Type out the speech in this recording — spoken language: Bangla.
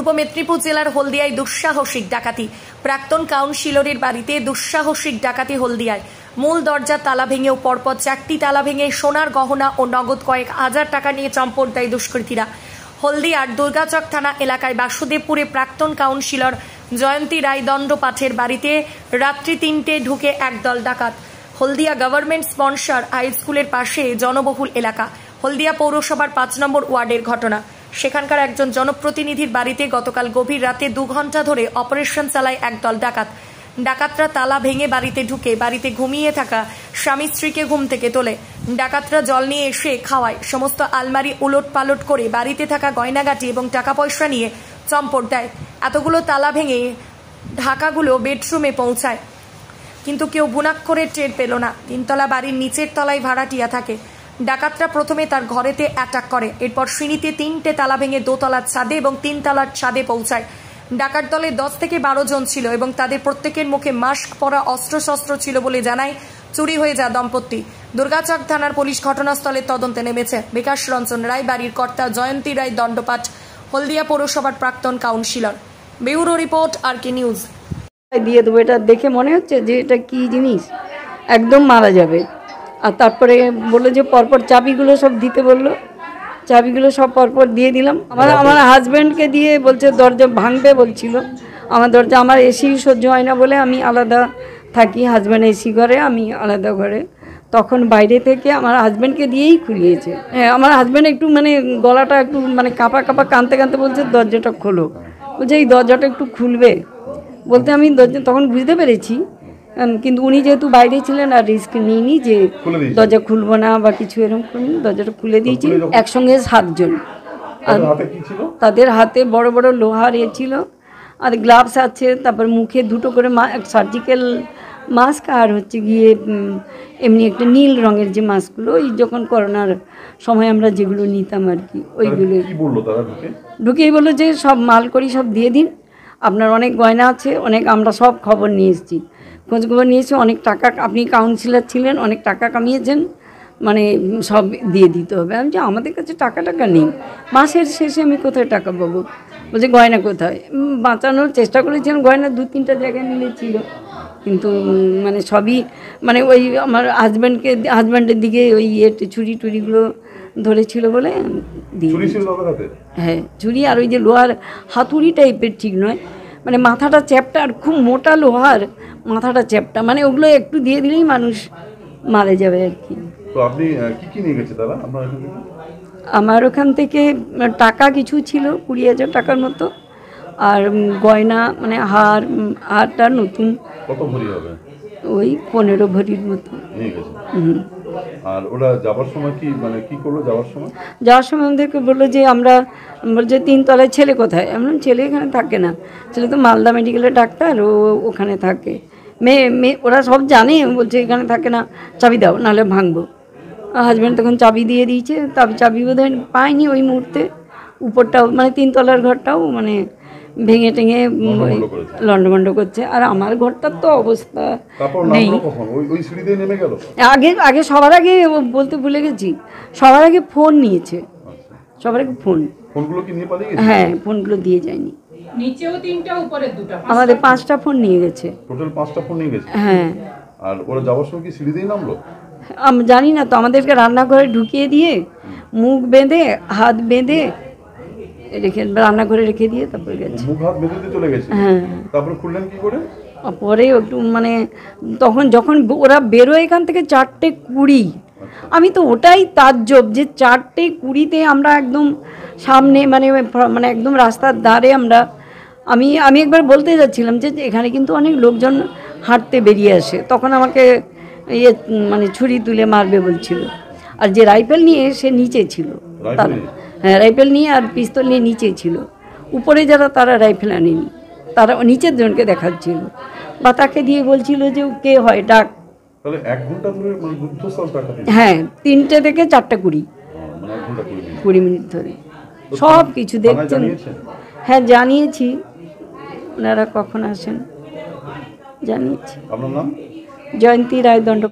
পূর্ব মেদিনীপুর জেলার হলদিয়ায় দুঃসাহসিক ডাকাতি। প্রাক্তন কাউন্সিলরের বাড়িতে দুঃসাহসিক ডাকাতি হলদিয়ায়। মূল দরজার তালা ভেঙেও পরপর 4টি তালা ভেঙে সোনার গহনা ও নগদ কয়েক হাজার টাকা নিয়ে চম্পট দেয় দুষ্কৃতীরা। হলদিয়ার দুর্গাচক থানা এলাকায় বাসুদেবপুরে প্রাক্তন কাউন্সিলর জয়ন্তী রায় দণ্ডপাঠের বাড়িতে রাত্রি 3টে ঢুকে একদল ডাকাত। হলদিয়া গভর্নমেন্ট স্পন্সর হাই স্কুলের পাশে জনবহুল এলাকা। হলদিয়া পৌরসভার 5 নম্বর ওয়ার্ডের ঘটনা। সেখানকার একজন জনপ্রতিনিধির বাড়িতে গতকাল গভীর রাতে 2 ঘন্টা ধরে অপারেশন চালায় একদল ডাকাত। ডাকাতরা তালা ভেঙে বাড়িতে ঢুকে বাড়িতে ঘুমিয়ে থাকা স্বামী স্ত্রীকে ঘুম থেকে তোলে। ডাকাতরা জল নিয়ে এসে খাওয়ায়। সমস্ত আলমারি উলট পালট করে বাড়িতে থাকা গয়নাগাটি এবং টাকা পয়সা নিয়ে চম্পট দেয়। এতগুলো তালা ভেঙে ঢাকাগুলো বেডরুমে পৌঁছায়, কিন্তু কেউ বুনাক্ষরের টের পেল না। 3তলা বাড়ির নিচের তলায় ভাড়াটিয়া থাকে। ডাকাতরা প্রথমে তার ঘরেতে অ্যাটাক করে, এরপর সিঁড়িতে 3টে তালা ভেঙে 2তলার ছাদে এবং 3 তলার ছাদে পৌঁছায়। ডাকাত দলে 10 থেকে 12 জন ছিল এবং তাদের প্রত্যেকের মুখে মাস্ক পরা, অস্ত্রশস্ত্র ছিল বলে জানায় চুরি হয়ে যাওয়া দম্পতি। দুর্গাচক থানার পুলিশ ঘটনাস্থলে তদন্তে নেমেছে। বিকাশ রঞ্জন রায় বাড়ির কর্তা, জয়ন্তী রায় দণ্ডপাঠ হলদিয়া পৌরসভার প্রাক্তন কাউন্সিলর। ব্যুরো রিপোর্ট আর কে নিউজ। দিয়ে দেবো, এটা দেখে মনে হচ্ছে যে এটা কি জিনিস, একদম মারা যাবে। আর তারপরে বললো যে পরপর চাবিগুলো সব দিতে বললো, চাবিগুলো সব পরপর দিয়ে দিলাম। আমার হাজব্যান্ডকে দিয়ে বলছে দরজা ভাঙবে বলছিল। আমার দরজা, আমার এসি সহ্য হয় না বলে আমি আলাদা থাকি, হাজব্যান্ড এসি ঘরে, আমি আলাদা ঘরে। তখন বাইরে থেকে আমার হাজব্যান্ডকে দিয়েই খুলিয়েছে। হ্যাঁ, আমার হাজব্যান্ড একটু মানে গলাটা একটু মানে কাঁপা কাঁপা, কাঁদতে কাঁদতে বলছে দরজাটা খোলো। বলছে এই দরজাটা একটু খুলবে বলতে আমি তখন বুঝতে পেরেছি, কিন্তু উনি যেহেতু বাইরে ছিলেন আর রিস্ক নিইনি যে দরজা খুলবো না বা কিছু এরকম করিনি, দরজাটা খুলে দিয়েছি। একসঙ্গে 7 জন। আর তাদের হাতে বড় বড় লোহার ছিল, আর গ্লাভস আছে, তারপর মুখে 2টো করে সার্জিক্যাল মাস্ক, আর হচ্ছে গিয়ে এমনি একটা নীল রঙের যে মাস্কগুলো, ওই যখন করোনার সময় আমরা যেগুলো নিতাম আর কি, ওইগুলো। ঢুকেই বললো যে সব মাল করি সব দিয়ে দিন, আপনার অনেক গয়না আছে, অনেক, আমরা সব খবর নিয়ে এসেছি, খোঁজখবর নিয়েছি, অনেক টাকা, আপনি কাউন্সিলর ছিলেন, অনেক টাকা কামিয়েছেন, মানে সব দিয়ে দিতে হবে। আমি যে আমাদের কাছে টাকা নেই, মাসের শেষে আমি কোথায় টাকা পাবো? বলছে গয়না কোথায়? বাঁচানোর চেষ্টা করেছিলাম, গয়না 2-3টা জায়গায় মিলেছিল, কিন্তু মানে সবই মানে ওই আমার হাজব্যান্ডের দিকে ওই ছুরি টুরিগুলো ধরেছিল বলে দিয়ে। হ্যাঁ, ছুরি, আর ওই যে লোহার হাতুড়ি টাইপের, ঠিক নয়, মানে মাথাটা চ্যাপটা, আর খুব মোটা লোহার মাথাটা চ্যাপটা, মানে ওগুলো একটু দিয়ে দিলেই মানুষ মারা যাবে আর কি। তো আপনি কি কি নিয়ে গেছে দাদা আপনার এখান থেকে? আমার ওখান থেকে টাকা কিছু ছিল 20,000 টাকার মতো, আর গয়না মানে হারটা নতুন। কত ভরি হবে? ওই 15 ভরির মতো নিয়ে গেছে। আর ওরা যাওয়ার সময় কি মানে কি করলো? যাওয়ার সময় আমাদেরকে বললো যে আমরা বলছে 3 তলায় ছেলে কোথায়? এমন ছেলে এখানে থাকে না, ছেলে তো মালদা মেডিকেলের ডাক্তার, ও ওখানে থাকে। মেয়ে ওরা সব জানে, বলছে এখানে থাকে না, চাবি দাও নাহলে ভাঙবো। হাজব্যান্ড তখন চাবি দিয়ে দিয়েছে, চাবি বোধহয় পায়নি ওই মুহূর্তে। উপরটাও মানে 3 তলার ঘরটাও মানে ভেঙে টেঙে লন্ডভন্ড করছে। আর আমার ঘরটার তো অবস্থা নেই। আগে সবার আগে বলতে ভুলে গেছি, সবার আগে ফোন নিয়েছে, সবার আগে ফোনগুলো কি নিয়ে পালিয়ে গেছে? হ্যাঁ, ফোনগুলো দিয়ে যায়নি। নিচেও 3টা, উপরে 2টা, আমাদের 5টা ফোন নিয়ে গেছে। টোটাল 5টা ফোন নিয়ে গেছে? হ্যাঁ। আর ওরা যাওয়ার সময় কি সিঁড়ি দিয়ে নামলো? আমি জানি না তো, আমাদেরকে রান্নাঘরে ঢুকিয়ে দিয়ে মুখ বেঁধে হাত বেঁধে রেখে রান্নাঘরে রেখে দিয়ে তারপরে গেছে। মুখ হাত বেঁধে দিয়ে চলে গেছে? হ্যাঁ। তারপরে খুললেন কি করে? পরে একটু মানে তখন যখন ওরা বেরোয় এখান থেকে 4:20, আমি তো ওটাই তাজ্জব যে 4:20-তে আমরা একদম সামনে মানে একদম রাস্তার ধারে আমি একবার বলতে যাচ্ছিলাম যে এখানে কিন্তু অনেক লোকজন হাঁটতে বেরিয়ে আসে, তখন আমাকে মানে ছুরি তুলে মারবে বলছিল। আর যে রাইফেল নিয়ে সে নিচে ছিল, হ্যাঁ, রাইফেল নিয়ে আর পিস্তল নিয়ে নিচে ছিল। উপরে যারা তারা রাইফেল আনেনি, তারা নিচের জনকে দেখাচ্ছিল বা তাকে দিয়ে বলছিল যে কে হয় ডাক। তাহলে 1 ঘন্টা ধরে হ্যাঁ, 3টে থেকে 4:20, 20 মিনিট ধরে সব কিছু দেখছেন। হ্যাঁ, জানিয়েছি, ওনারা কখন আসেন জানিয়েছি। আপনার নাম? জয়ন্তী রায় দণ্ড।